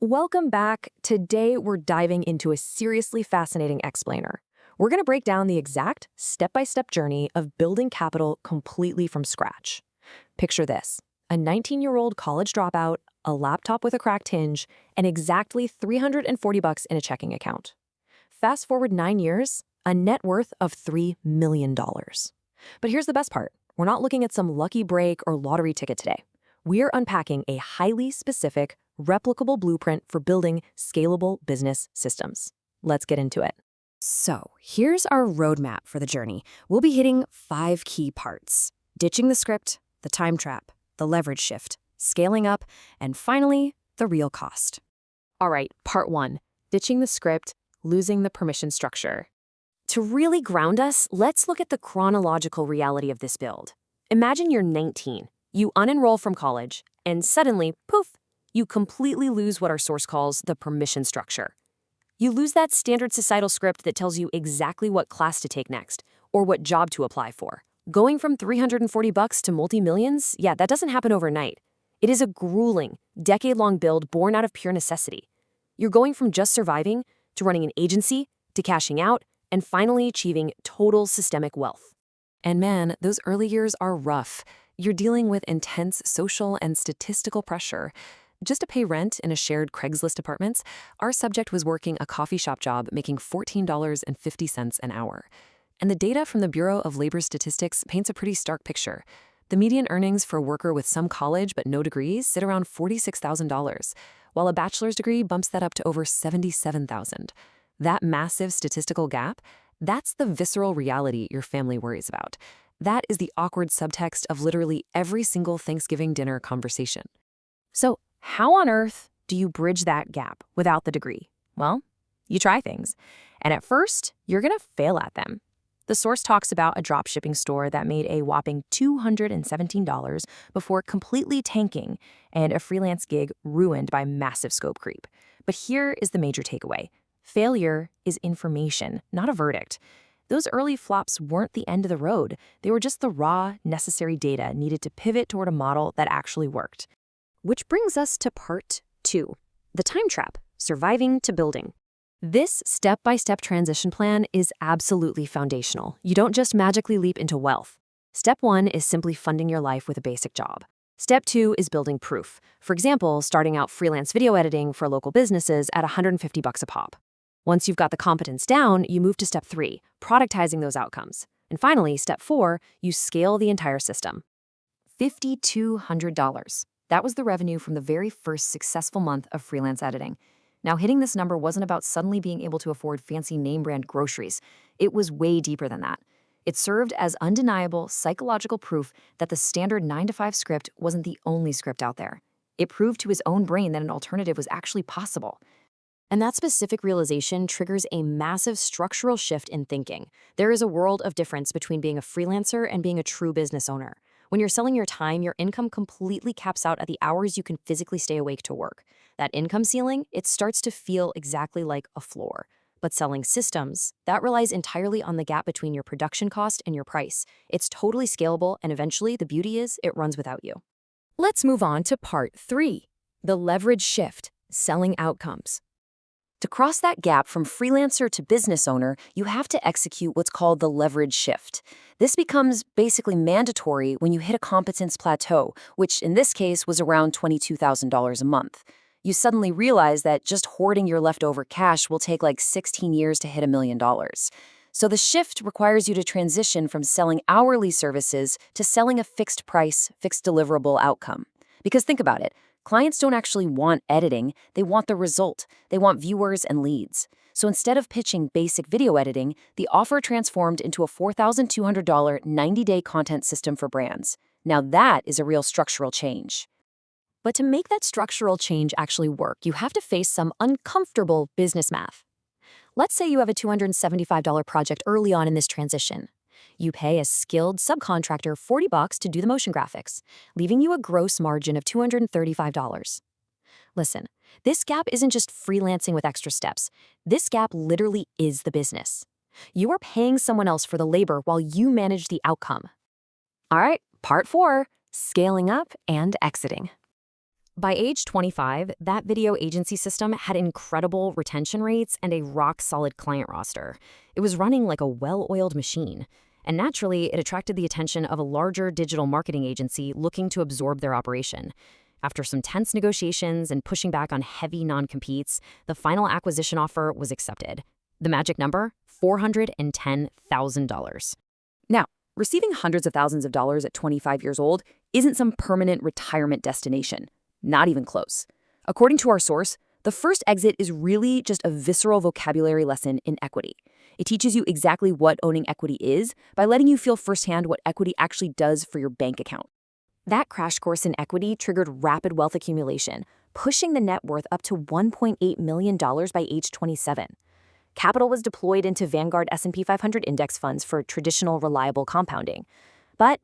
Welcome back. Today, we're diving into a seriously fascinating explainer. We're going to break down the exact step-by-step journey of building capital completely from scratch. Picture this: a 19-year-old college dropout, a laptop with a cracked hinge, and exactly $340 in a checking account. Fast forward 9 years, a net worth of $3 million. But here's the best part. We're not looking at some lucky break or lottery ticket today. We're unpacking a highly specific, replicable blueprint for building scalable business systems. Let's get into it. So, here's our roadmap for the journey. We'll be hitting 5 key parts: ditching the script, the time trap, the leverage shift, scaling up, and finally, the real cost. All right, part 1, ditching the script, losing the permission structure. To really ground us, let's look at the chronological reality of this build. Imagine you're 19, you unenroll from college, and suddenly, poof, you completely lose what our source calls the permission structure. You lose that standard societal script that tells you exactly what class to take next, or what job to apply for. Going from $340 to multi-millions, yeah, that doesn't happen overnight. It is a grueling, decade-long build born out of pure necessity. You're going from just surviving to running an agency, to cashing out, and finally achieving total systemic wealth. And man, those early years are rough. You're dealing with intense social and statistical pressure. Just to pay rent in a shared Craigslist apartments, our subject was working a coffee shop job making $14.50 an hour. And the data from the Bureau of Labor Statistics paints a pretty stark picture. The median earnings for a worker with some college but no degrees sit around $46,000, while a bachelor's degree bumps that up to over $77,000. That massive statistical gap, that's the visceral reality your family worries about. That is the awkward subtext of literally every single Thanksgiving dinner conversation. So, how on earth do you bridge that gap without the degree? Well, you try things. And at first, you're going to fail at them. The source talks about a dropshipping store that made a whopping $217 before completely tanking, and a freelance gig ruined by massive scope creep. But here is the major takeaway. Failure is information, not a verdict. Those early flops weren't the end of the road. They were just the raw, necessary data needed to pivot toward a model that actually worked. Which brings us to part 2, the time trap, surviving to building. This step-by-step transition plan is absolutely foundational. You don't just magically leap into wealth. Step 1 is simply funding your life with a basic job. Step 2 is building proof. For example, starting out freelance video editing for local businesses at $150 a pop. Once you've got the competence down, you move to step 3, productizing those outcomes. And finally, step 4, you scale the entire system. $5,200. That was the revenue from the very first successful month of freelance editing. Now, hitting this number wasn't about suddenly being able to afford fancy name-brand groceries. It was way deeper than that. It served as undeniable psychological proof that the standard 9-to-5 script wasn't the only script out there. It proved to his own brain that an alternative was actually possible. And that specific realization triggers a massive structural shift in thinking. There is a world of difference between being a freelancer and being a true business owner. When you're selling your time, your income completely caps out at the hours you can physically stay awake to work. That income ceiling, it starts to feel exactly like a floor. But selling systems, that relies entirely on the gap between your production cost and your price. It's totally scalable, and eventually the beauty is it runs without you. Let's move on to part 3, the leverage shift, selling outcomes. To cross that gap from freelancer to business owner, you have to execute what's called the leverage shift. This becomes basically mandatory when you hit a competence plateau, which in this case was around $22,000 a month. You suddenly realize that just hoarding your leftover cash will take like 16 years to hit $1 million. So the shift requires you to transition from selling hourly services to selling a fixed price, fixed deliverable outcome. Because think about it. Clients don't actually want editing, they want the result. They want viewers and leads. So instead of pitching basic video editing, the offer transformed into a $4,200 90-day content system for brands. Now that is a real structural change. But to make that structural change actually work, you have to face some uncomfortable business math. Let's say you have a $275 project early on in this transition. You pay a skilled subcontractor $40 to do the motion graphics, leaving you a gross margin of $235. Listen, this gap isn't just freelancing with extra steps. This gap literally is the business. You are paying someone else for the labor while you manage the outcome. All right, part 4, scaling up and exiting. By age 25, that video agency system had incredible retention rates and a rock-solid client roster. It was running like a well-oiled machine. And naturally, it attracted the attention of a larger digital marketing agency looking to absorb their operation. After some tense negotiations and pushing back on heavy non-competes, the final acquisition offer was accepted. The magic number? $410,000. Now, receiving hundreds of thousands of dollars at 25 years old isn't some permanent retirement destination. Not even close. According to our source, the first exit is really just a visceral vocabulary lesson in equity. It teaches you exactly what owning equity is by letting you feel firsthand what equity actually does for your bank account. That crash course in equity triggered rapid wealth accumulation, pushing the net worth up to $1.8 million by age 27. Capital was deployed into Vanguard S&P 500 index funds for traditional, reliable compounding. But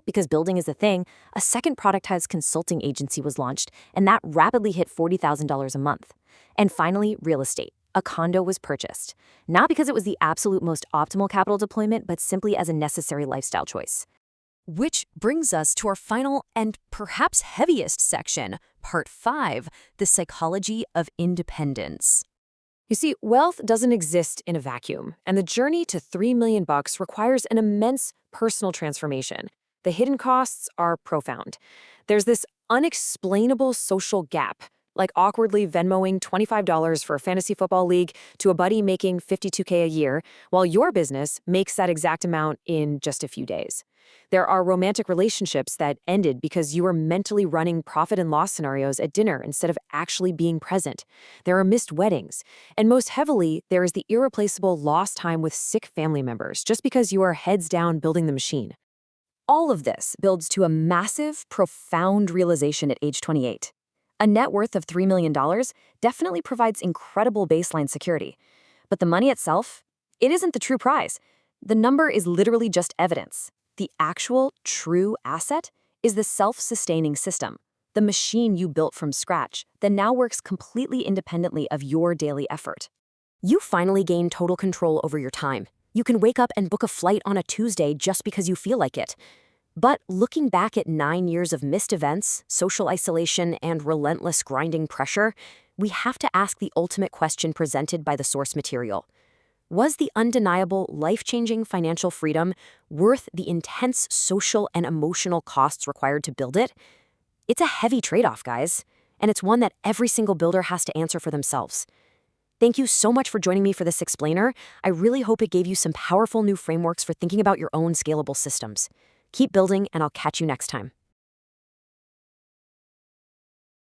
because building is a thing, a second productized consulting agency was launched, and that rapidly hit $40,000 a month. And finally, real estate. A condo was purchased, not because it was the absolute most optimal capital deployment, but simply as a necessary lifestyle choice. Which brings us to our final and perhaps heaviest section, Part 5, the psychology of independence. You see, wealth doesn't exist in a vacuum, and the journey to $3 million requires an immense personal transformation. The hidden costs are profound. There's this unexplainable social gap, like awkwardly Venmoing $25 for a fantasy football league to a buddy making $52K a year, while your business makes that exact amount in just a few days. There are romantic relationships that ended because you were mentally running profit and loss scenarios at dinner instead of actually being present. There are missed weddings. And most heavily, there is the irreplaceable lost time with sick family members just because you are heads down building the machine. All of this builds to a massive, profound realization at age 28. A net worth of $3 million definitely provides incredible baseline security. But the money itself, it isn't the true prize. The number is literally just evidence. The actual, true asset is the self-sustaining system, the machine you built from scratch that now works completely independently of your daily effort. You finally gain total control over your time. You can wake up and book a flight on a Tuesday just because you feel like it. But looking back at 9 years of missed events, social isolation, and relentless grinding pressure, we have to ask the ultimate question presented by the source material. Was the undeniable, life-changing financial freedom worth the intense social and emotional costs required to build it? It's a heavy trade-off, guys, and it's one that every single builder has to answer for themselves. Thank you so much for joining me for this explainer. I really hope it gave you some powerful new frameworks for thinking about your own scalable systems. Keep building, and I'll catch you next time.